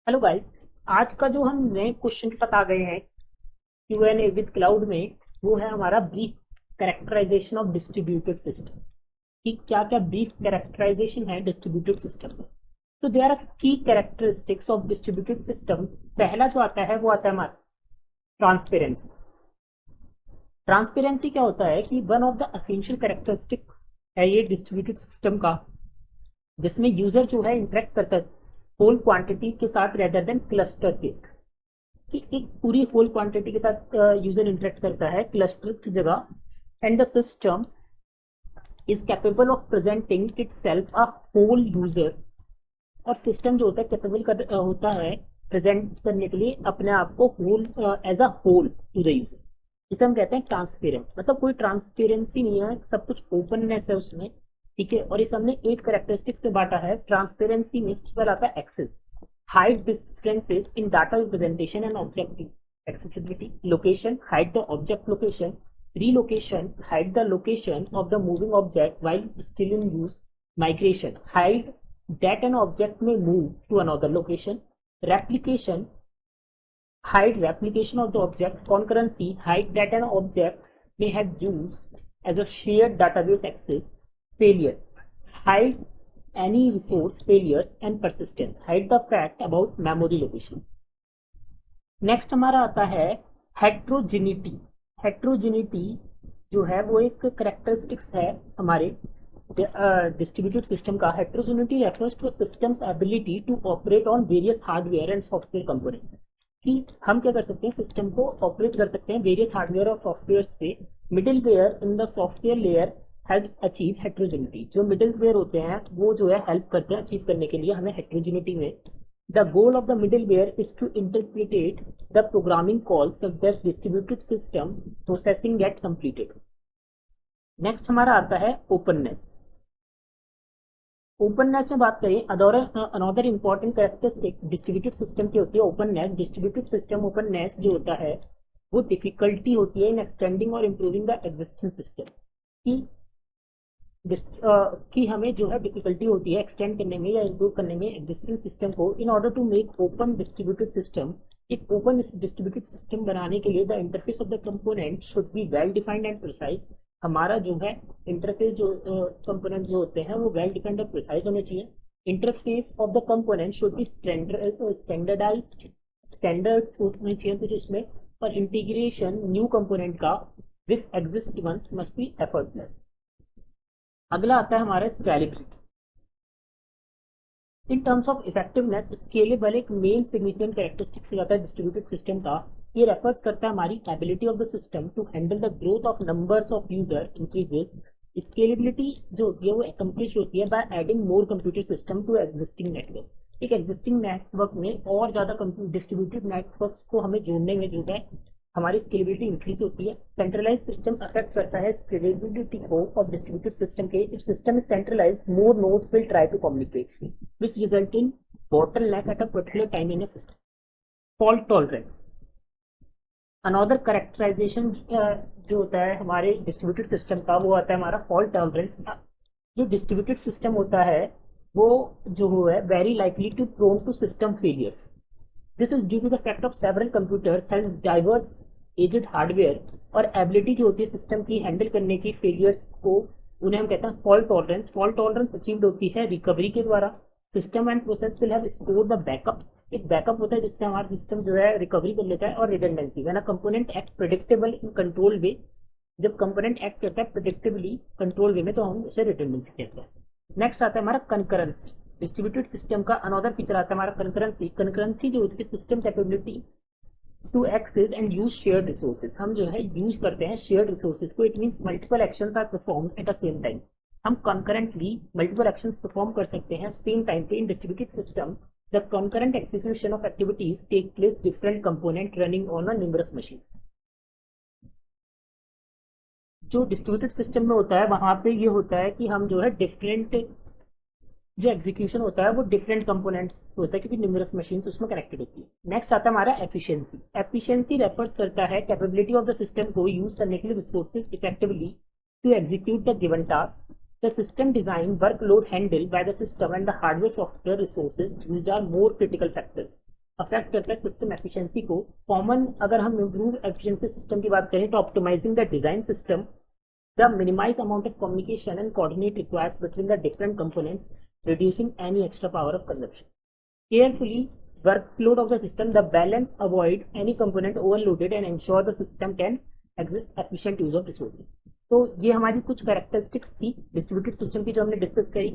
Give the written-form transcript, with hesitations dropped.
Hello guys. आज का जो हम नए क्वेश्चन के साथ आ गए हैं Q&A विद क्लाउड में, वो है हमारा brief characterization of distributed system. कि क्या क्या ब्रीफ कैरेक्टराइजेशन है डिस्ट्रीब्यूटेड सिस्टम में। तो there are key characteristics of distributed system. पहला जो आता है वो आता है हमारा ट्रांसपेरेंसी। ट्रांसपेरेंसी क्या होता है कि one of the essential characteristic है ये डिस्ट्रीब्यूटेड सिस्टम का, जिसमें यूजर जो है इंटरेक्ट करता है होल क्वांटिटी के साथ रेदर देन क्लस्टर के। कि एक पूरी होल क्वांटिटी के साथ यूजर इंटरेक्ट करता है क्लस्टर की जगह। And the system is capable of presenting itself a whole user. और सिस्टम जो होता है कैपेबल होता है प्रेजेंट करने के लिए अपने आप को whole as a whole to the user. इसे हम कहते हैं ट्रांसपेरेंट, मतलब कोई ट्रांसपेरेंसी नहीं है, सब कुछ ओपननेस है उसमें। ठीक है, और इस हमने 8 कैरेक्टरिस्टिक्स में बांटा है। ट्रांसपेरेंसी में केवल आता है access, hide differences in data representation and object accessibility, location, hide the object location, relocation, hide the location of the moving object while still in use, migration, hide that an object may move to another location, replication, hide replication of the object, concurrency, hide that an object may have used as a shared database access, failure, hide any resource failures and persistence, hide the fact about memory location. Next हमारा आता है heterogeneity. Heterogeneity जो है वो एक characteristics है हमारे distributed system का। Heterogeneity refers to system's ability to operate on various hardware and software components. कि हम क्या कर सकते हैं, सिस्टम को ऑपरेट कर सकते हैं वेरियस हार्डवेयर और सॉफ्टवेयर पे। Middleware in the software layer helps achieve heterogeneity. जो मिडिल वेयर होते हैं वो जो है हेल्प करते हैं अचीव करने के लिए हमें हेट्रोजिनिटी में। The goal of the middleware is to interpret the programming call such that distributed system processing get completed. Next हमारा आता है ओपननेस। ओपननेस में बात करें, another important characteristic distributed system की होती है ओपननेस। डिस्ट्रीब्यूटेड सिस्टम ओपननेस जो होता है वो डिफिकल्टी होती है इन एक्सटेंडिंग और इम्प्रूविंग द एग्जिस्टिंग सिस्टम। की कि हमें जो है डिफिकल्टी होती है एक्सटेंड करने में या इम्प्रूव करने में एग्जिस्टिंग सिस्टम को। In order to make open distributed system, एक ओपन डिस्ट्रीब्यूटेड सिस्टम बनाने के लिए the interface of the component should be well defined and precise. हमारा जो है इंटरफेस जो कंपोनेंट जो होते हैं वो वेल डिफाइंड और प्रिसाइज होने चाहिए। Interface of the component should be standardized, standards होने चाहिए कुछ उसमें। और इंटीग्रेशन न्यू कंपोनेंट का with exist ones must be effortless. अगला आता है हमारा scalability. In terms of effectiveness scalable एक मेन सिग्निफिकेंट कैरेक्टरिस्टिक्स हो जाता है डिस्ट्रीब्यूटेड सिस्टम का। ये रेफर्स करता है हमारी ability of the system to handle the growth of numbers of user increases. Scalability जो होती है वो एकम्प्लिश होती है by adding more computer system to existing network. एक एग्जिस्टिंग नेटवर्क में और ज्यादा डिस्ट्रीब्यूटेड नेटवर्क्स को हमें जोड़ने में जो है हमारी स्केलेबिलिटी इंक्रीज होती है। सेंट्रलाइज सिस्टम अफेक्ट करता है स्केलेबिलिटी को और डिस्ट्रीब्यूटेड सिस्टम के। If system is centralize more nodes will try to communicate which result in bottleneck at a particular time in a system. Fault tolerance, another characterization जो होता है हमारे distributed system का वो आता है हमारा फॉल्ट टॉलरेंस। जो डिस्ट्रीब्यूटेड सिस्टम होता है वो जो है very likely to prone to system failures. This is due to the fact of several computers have diverse aged hardware और एबिलिटी जो होती है सिस्टम की हैंडल करने की फेलियर्स को, उन्हें हम कहते हैं fault tolerance. Fault tolerance achieved होती है रिकवरी के द्वारा। System and process will have store the backup, एक बैकअप होता है जिससे हमारा सिस्टम जो है रिकवरी कर लेता है। और redundancy, when a component act predictable in control way, जब कंपोनेंट एक्ट करता है प्रेडिक्टेबली कंट्रोल वे में तो हम उसे रिडंडेंसी कहते हैं। नेक्स्ट आता है हमारा कंकरेंसी। डिस्ट्रीब्यूटेड सिस्टम का अनदर फीचर आता है हमारा कंकरेंसी। कंकरेंसी जो होती है system capability to access and use shared resources. हम जो है यूज करते हैं शेयर्ड रिसोर्सेज को। It means multiple actions are performed at the same time. हम कंकरेंटली मल्टीपल एक्शंस परफॉर्म कर सकते हैं सेम टाइम पे। In distributed system the concurrent execution of activities take place different component running on a numerous machine. जो distributed system में होता है वहां पे ये होता है कि हम जो है डिफरेंट जो एग्जीक्यूशन होता है वो डिफरेंट कंपोनेंट्स होता है क्योंकि न्यूमरस मशीन उसमें कनेक्टेड होती है। नेक्स्ट आता है हमारा एफिशिएंसी। एफिशिएंसी रेफर्स करता है कैपेबिलिटी ऑफ द सिस्टम को यूज करने के लिए resources effectively to execute the given task. The system design, workload handled by the system and the hardware software resources used are more critical factors. Affect करता है system efficiency को। Common अगर हम improve efficiency system की बात करें तो optimizing the design system, the minimize amount of communication and coordinate requires between the different components, reducing any extra power of consumption. Carefully workload of the system, the balance avoid any component overloaded and ensure the system can exist efficient use of resources. तो ये हमारी कुछ characteristics थी distributed system की जो हमने discuss करी।